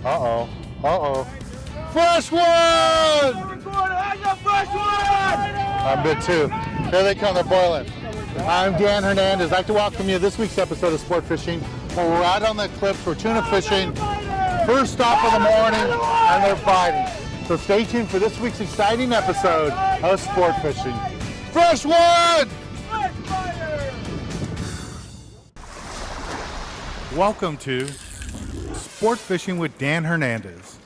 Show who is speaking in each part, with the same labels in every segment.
Speaker 1: Uh-oh. Uh-oh. Fresh one!
Speaker 2: I got fresh one!
Speaker 1: I'm good too. Here they come, they're boiling. I'm Dan Hernandez. I'd like to welcome you to this week's episode of Sport Fishing. We're out on the Eclipse, we're tuna fishing. First stop of the morning, and they're biting. So stay tuned for this week's exciting episode of Sport Fishing. Fresh one! Welcome to Sport Fishing with Dan Hernandez.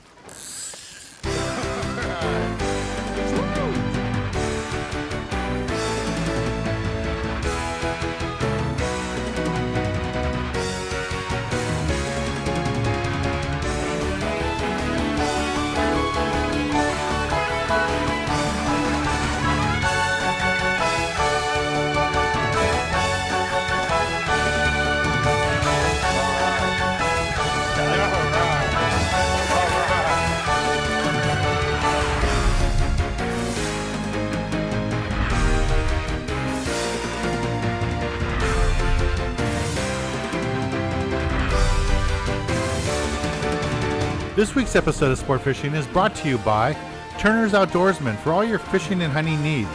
Speaker 1: This week's episode of Sport Fishing is brought to you by Turner's Outdoorsman for all your fishing and hunting needs,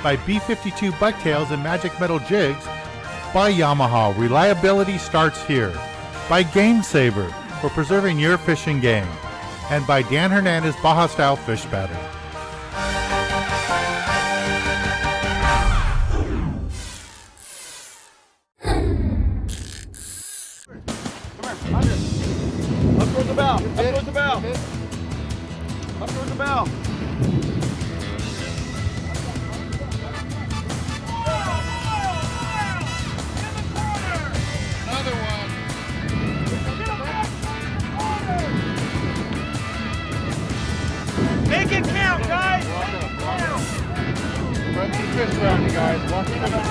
Speaker 1: by B52 Bucktails and Magic Metal Jigs, by Yamaha, reliability starts here, by Game Saver for preserving your fishing game, and by Dan Hernandez Baja Style Fish Batter.
Speaker 2: Up towards the bow. Up towards the bow. Up towards the bow.
Speaker 1: Another one.
Speaker 2: Make it count, guys.
Speaker 1: Run some fish around you guys. Walk in the corner.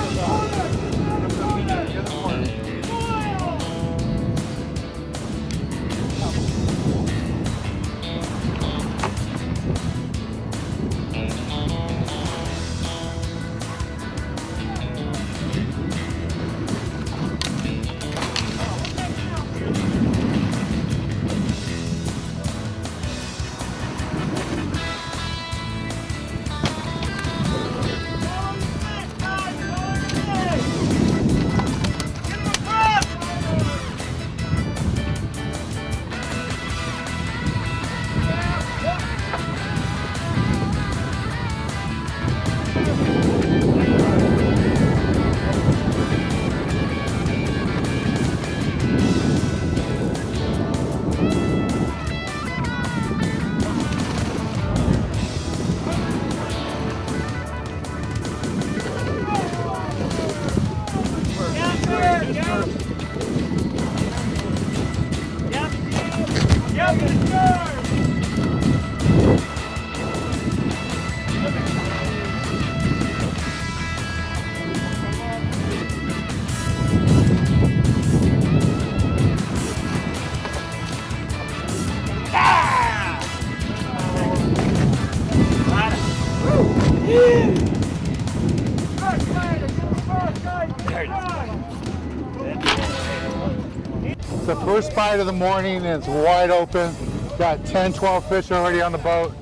Speaker 1: It's the first bite of the morning and it's wide open. Got 10, 12 fish already on the boat.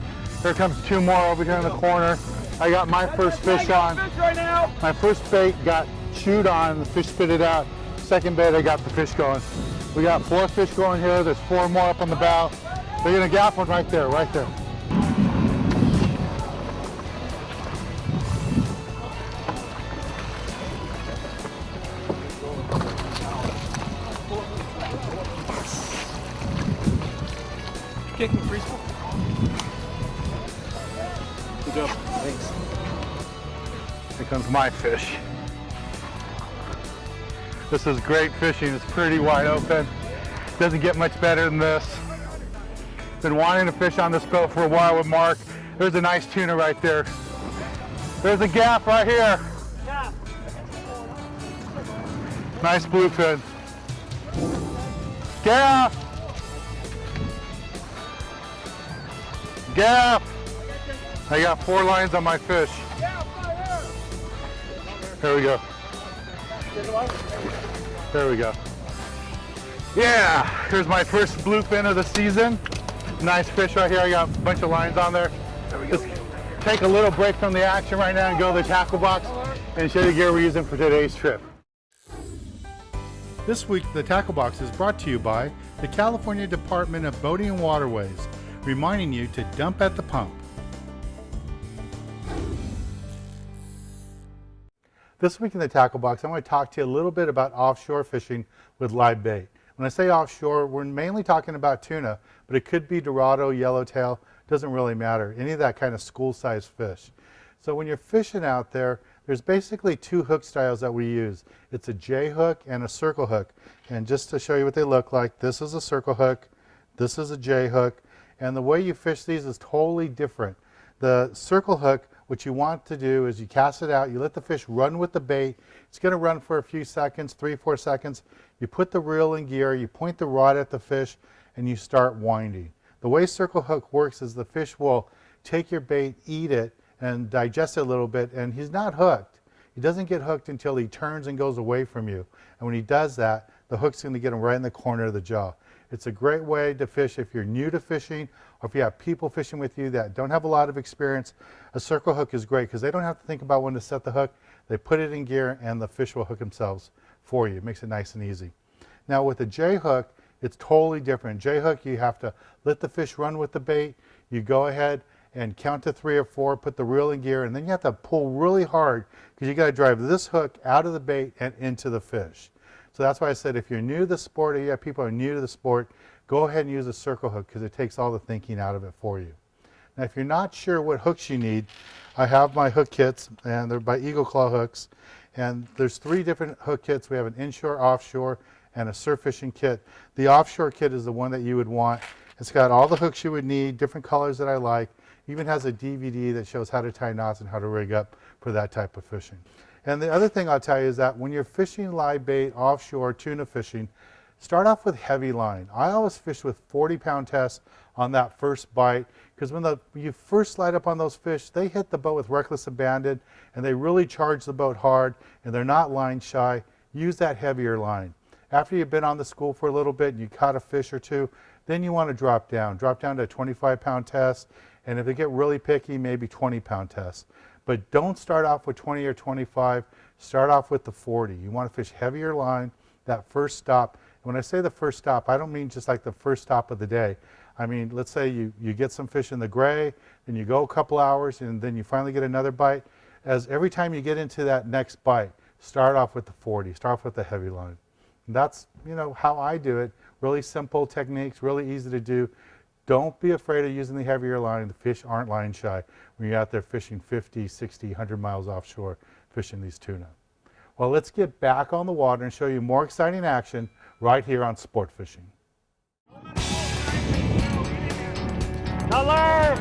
Speaker 1: Here comes two more over here in the corner. I got my first fish on. My first bait got chewed on, the fish spit it out. Second bait, I got the fish going. We got 4 fish going here. There's 4 more up on the bow. They're gonna gap one right there, right there.
Speaker 2: Kicking free school. Good job. Thanks.
Speaker 1: Here comes my fish. This is great fishing. It's pretty wide open. Doesn't get much better than this. Been wanting to fish on this boat for a while with Mark. There's a nice tuna right there. There's a gap right here. Nice bluefin. Gap! Gap! I got 4 lines on my fish. There we go. There we go. Yeah, here's my first bluefin of the season. Nice fish right here. I got a bunch of lines on there. Just take a little break from the action right now and go to the tackle box and show you the gear we're using for today's trip. This week, the tackle box is brought to you by the California Department of Boating and Waterways, reminding you to dump at the pump. This week in the tackle box, I want to talk to you a little bit about offshore fishing with live bait. When I say offshore, we're mainly talking about tuna, but it could be dorado, yellowtail, doesn't really matter. Any of that kind of school-sized fish. So when you're fishing out there, there's basically two hook styles that we use. It's a J hook and a circle hook. And just to show you what they look like, this is a circle hook, this is a J hook, and the way you fish these is totally different. The circle hook, what you want to do is you cast it out, you let the fish run with the bait. It's going to run for a few seconds, 3-4 seconds. You put the reel in gear, you point the rod at the fish, and you start winding. The way circle hook works is the fish will take your bait, eat it, and digest it a little bit, and he's not hooked. He doesn't get hooked until he turns and goes away from you. And when he does that, the hook's going to get him right in the corner of the jaw. It's a great way to fish if you're new to fishing, or if you have people fishing with you that don't have a lot of experience. A circle hook is great because they don't have to think about when to set the hook. They put it in gear and the fish will hook themselves for you. It makes it nice and easy. Now with a J hook, it's totally different. J hook, you have to let the fish run with the bait. You go ahead and count to 3 or 4, put the reel in gear, and then you have to pull really hard because you got to drive this hook out of the bait and into the fish. So that's why I said if you're new to the sport or you have people who are new to the sport, go ahead and use a circle hook because it takes all the thinking out of it for you. Now if you're not sure what hooks you need, I have my hook kits, and they're by Eagle Claw hooks, and there's 3 different hook kits. We have an inshore, offshore, and a surf fishing kit. The offshore kit is the one that you would want. It's got all the hooks you would need, different colors that I like. Even has a DVD that shows how to tie knots and how to rig up for that type of fishing. And the other thing I'll tell you is that when you're fishing live bait, offshore, tuna fishing, start off with heavy line. I always fish with 40-pound tests on that first bite because when you first light up on those fish, they hit the boat with reckless abandon and they really charge the boat hard and they're not line shy. Use that heavier line. After you've been on the school for a little bit and you caught a fish or two, then you want to drop down to a 25-pound test, and if they get really picky, maybe 20-pound tests. But don't start off with 20 or 25, start off with the 40. You want to fish heavier line, that first stop. And when I say the first stop, I don't mean just like the first stop of the day. I mean, let's say you get some fish in the gray, then you go a couple hours, and then you finally get another bite. As every time you get into that next bite, start off with the 40, start off with the heavy line. And that's, how I do it. Really simple techniques, really easy to do. Don't be afraid of using the heavier line. The fish aren't line shy when you're out there fishing 50, 60, 100 miles offshore fishing these tuna. Well, let's get back on the water and show you more exciting action right here on Sport Fishing.
Speaker 2: Color!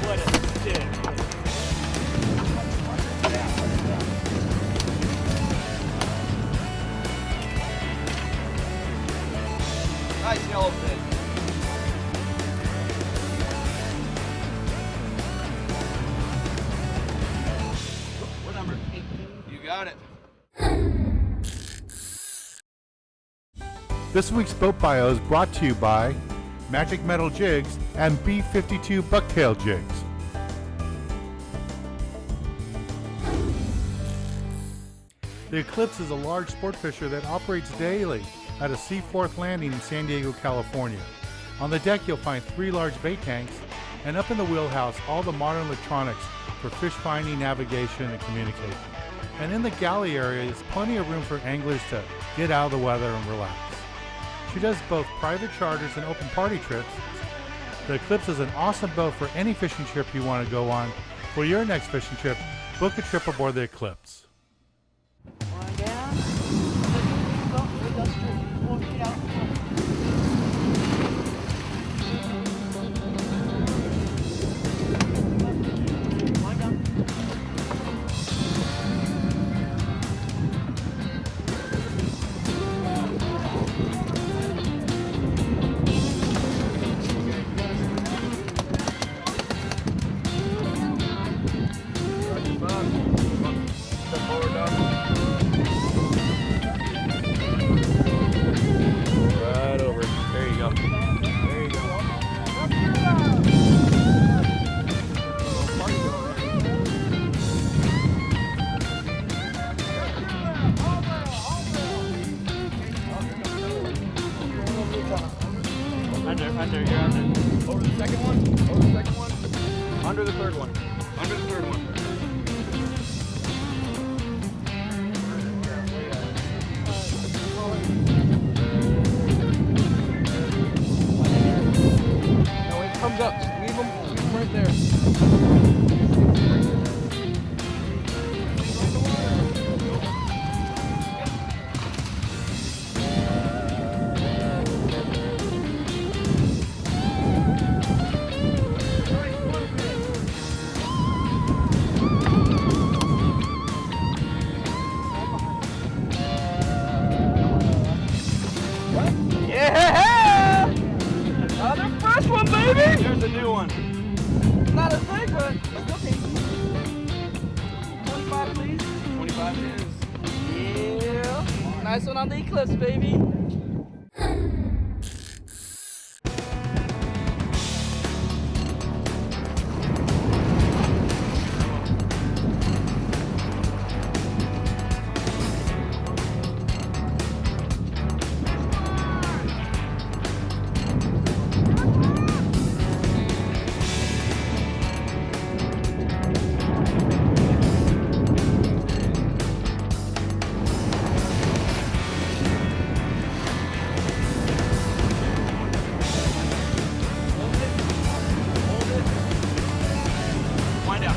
Speaker 2: What a stick. Nice yellowfin. What number? 18. You got it.
Speaker 1: This week's Boat Bio is brought to you by Magic Metal Jigs and B52 Bucktail Jigs. The Eclipse is a large sport fisher that operates daily at a Seaforth landing in San Diego, California. On the deck you'll find 3 large bait tanks, and up in the wheelhouse all the modern electronics for fish finding, navigation, and communication. And in the galley area is plenty of room for anglers to get out of the weather and relax. She does both private charters and open party trips. The Eclipse is an awesome boat for any fishing trip you want to go on. For your next fishing trip, book a trip aboard the Eclipse.
Speaker 3: One down. One down.
Speaker 2: under, you're under. Over the second one, over the second one. Under the third one, under the third one. No, when it comes up, just leave them right there. Yeah! Another fresh one, baby! There's a new one. Not as big, but still tasty. 25, please. 25 it is. Yeah. Nice one on the Eclipse, baby.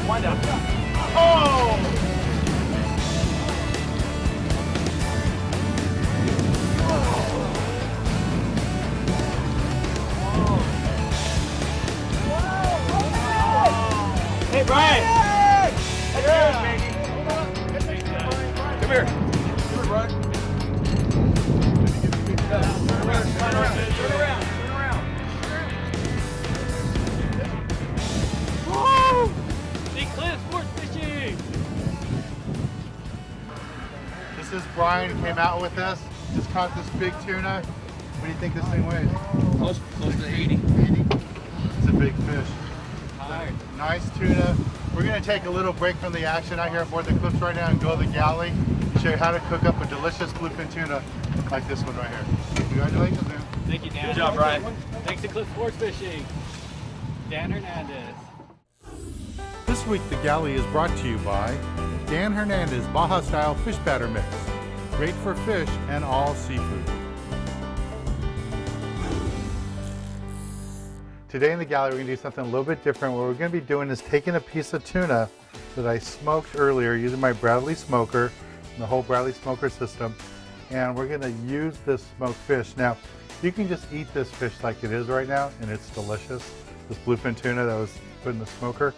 Speaker 2: Wind up. Oh! Hey, Brian! That's yours, baby. Come here. Come here, Brian. Turn around. Woo! Eclipse sport-fishing!
Speaker 1: This is Brian, came out with us. Just caught this big tuna. What do you think this thing weighs?
Speaker 2: Close to 80.
Speaker 1: 80. It's a big fish.
Speaker 2: Tired.
Speaker 1: Nice tuna. We're going to take a little break from the action out here aboard the Eclipse right now and go to the galley and show you how to cook up a delicious bluefin tuna like this one right here. Congratulations, man.
Speaker 2: Thank you, Dan. Good job, Brian. Thanks to Eclipse Sports Fishing. Dan Hernandez.
Speaker 1: This week, the galley is brought to you by Dan Hernandez Baja Style Fish Batter Mix. Great for fish and all seafood. Today in the galley, we're going to do something a little bit different. What we're going to be doing is taking a piece of tuna that I smoked earlier using my Bradley smoker, the whole Bradley smoker system, and we're going to use this smoked fish. Now, you can just eat this fish like it is right now, and it's delicious. This bluefin tuna that was put in the smoker.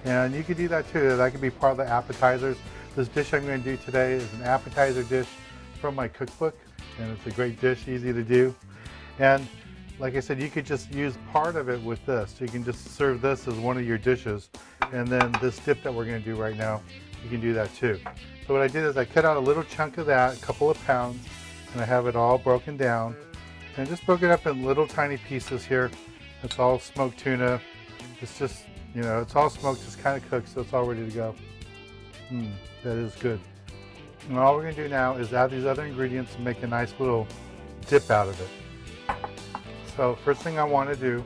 Speaker 1: And you could do that too. That could be part of the appetizers. This dish I'm going to do today is an appetizer dish from my cookbook, and it's a great dish, easy to do. And like I said, you could just use part of it with this. You can just serve this as one of your dishes, and then this dip that we're going to do right now, you can do that too. So what I did is I cut out a little chunk of that, a couple of pounds, and I have it all broken down. And I just broke it up in little tiny pieces here. It's all smoked tuna. It's just, you know, it's all smoked, just kind of cooked, so it's all ready to go. That is good. And all we're going to do now is add these other ingredients and make a nice little dip out of it. So first thing I want to do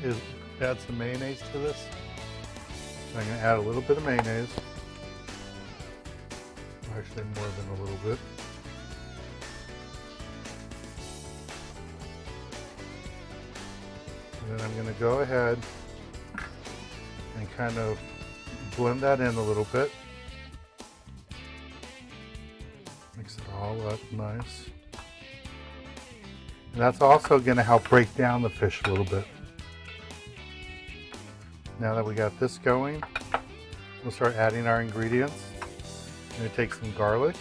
Speaker 1: is add some mayonnaise to this. So I'm going to add a little bit of mayonnaise. Actually more than a little bit. And then I'm going to go ahead and kind of blend that in a little bit. Mix it all up nice. And that's also going to help break down the fish a little bit. Now that we got this going, we'll start adding our ingredients. I'm going to take some garlic.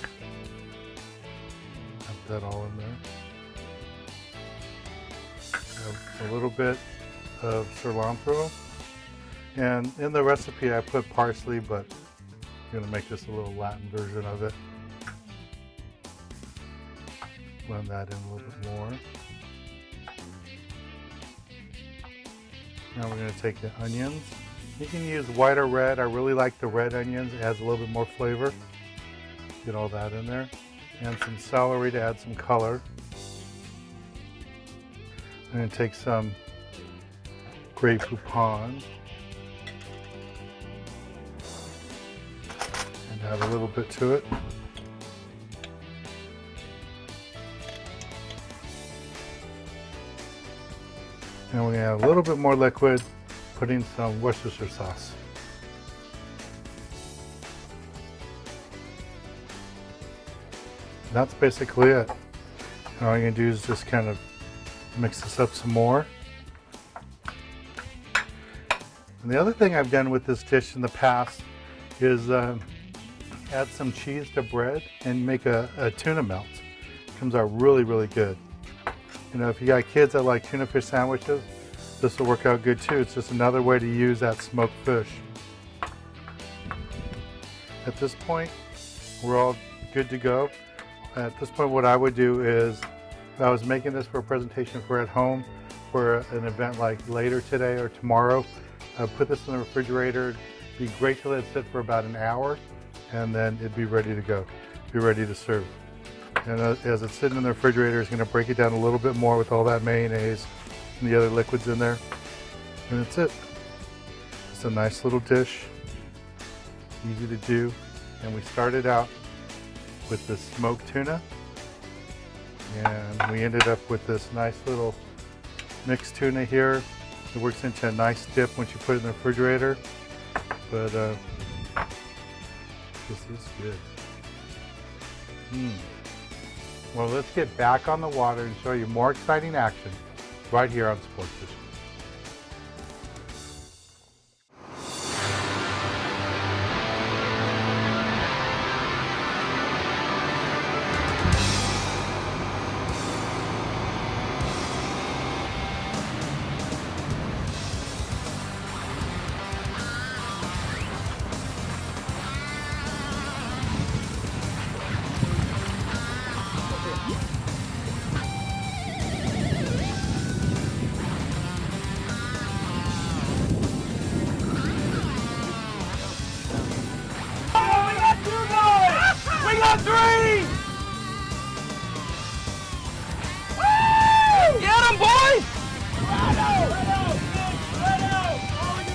Speaker 1: Add that all in there. Add a little bit of cilantro. And in the recipe I put parsley, but I'm going to make this a little Latin version of it. Blend that in a little bit more. Now we're going to take the onions. You can use white or red. I really like the red onions. It adds a little bit more flavor. Get all that in there. And some celery to add some color. I'm going to take some Grey Poupon and add a little bit to it. And we're going to add a little bit more liquid, putting some Worcestershire sauce. And that's basically it. And all you're going to do is just kind of mix this up some more. And the other thing I've done with this dish in the past is add some cheese to bread and make a tuna melt. It comes out really, really good. You know, if you got kids that like tuna fish sandwiches, this will work out good too. It's just another way to use that smoked fish. At this point, we're all good to go. At this point, what I would do is, if I was making this for a presentation for at home, for an event like later today or tomorrow, I'd put this in the refrigerator. It'd be great to let it sit for about an hour, and then it'd be ready to go, be ready to serve. And as it's sitting in the refrigerator, it's going to break it down a little bit more with all that mayonnaise and the other liquids in there. And that's it. It's a nice little dish, easy to do. And we started out with the smoked tuna, and we ended up with this nice little mixed tuna here. It works into a nice dip once you put it in the refrigerator. But this is good. Well, let's get back on the water and show you more exciting action right here on Sport Fishing.
Speaker 2: Three! Woo! Get him, boys! Right out! Right out! Right out! All in the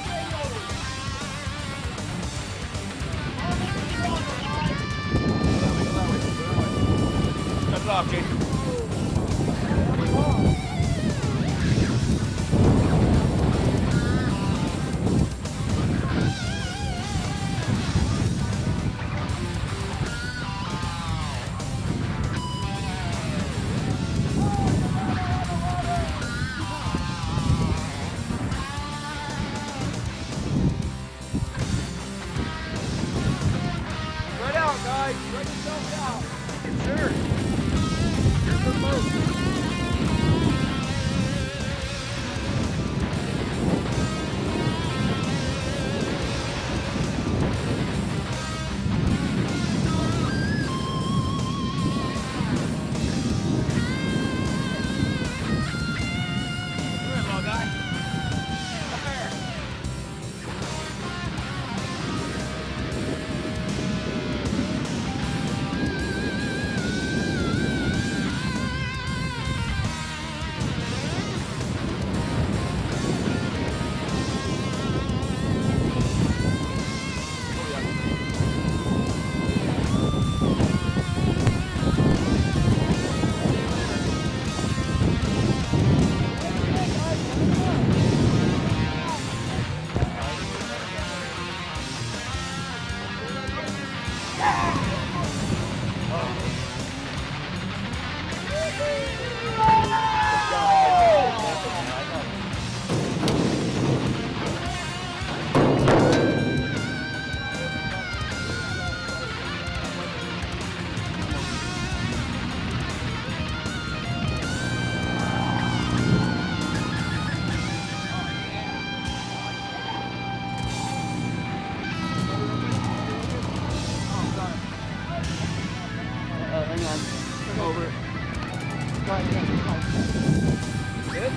Speaker 2: That's off, Jason. Guys, spread yourself out. Yes, sir. Here's the boat. Over it. Good?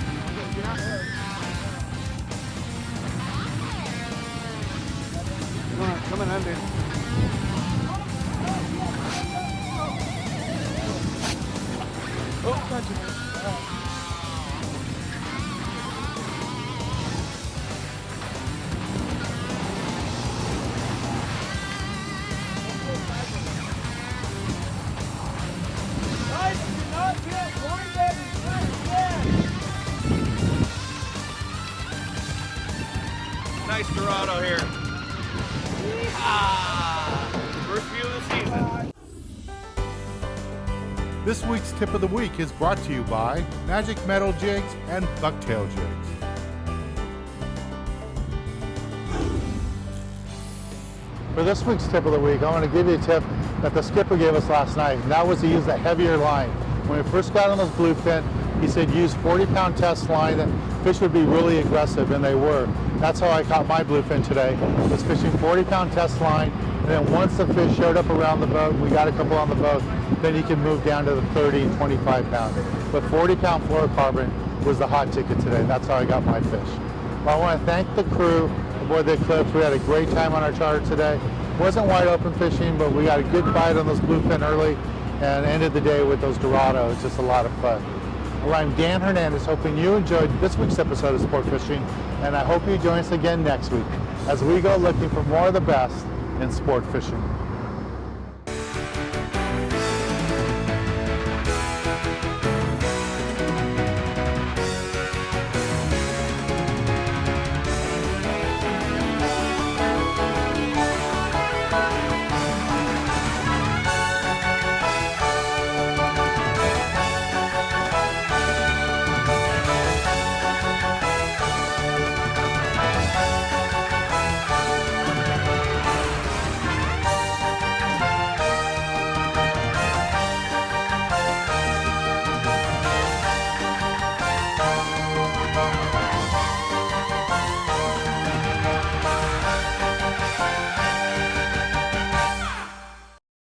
Speaker 2: Coming under. Oh, touch it. Dorado here. Yeehaw! First view of the season.
Speaker 1: This week's tip of the week is brought to you by Magic Metal Jigs and Bucktail Jigs. For this week's tip of the week, I want to give you a tip that the skipper gave us last night, and that was to use a heavier line. When we first got on those bluefin, he said use 40-pound test line, and fish would be really aggressive, and they were. That's how I caught my bluefin today, was fishing 40-pound test line, and then once the fish showed up around the boat, we got a couple on the boat, then you can move down to the 30 and 25 pound. But 40-pound fluorocarbon was the hot ticket today, and that's how I got my fish. Well, I want to thank the crew aboard the Eclipse. We had a great time on our charter today. Wasn't wide open fishing, but we got a good bite on those bluefin early and ended the day with those Dorado. It's just a lot of fun. Well, I'm Dan Hernandez, hoping you enjoyed this week's episode of Sport Fishing, and I hope you join us again next week as we go looking for more of the best in sport fishing.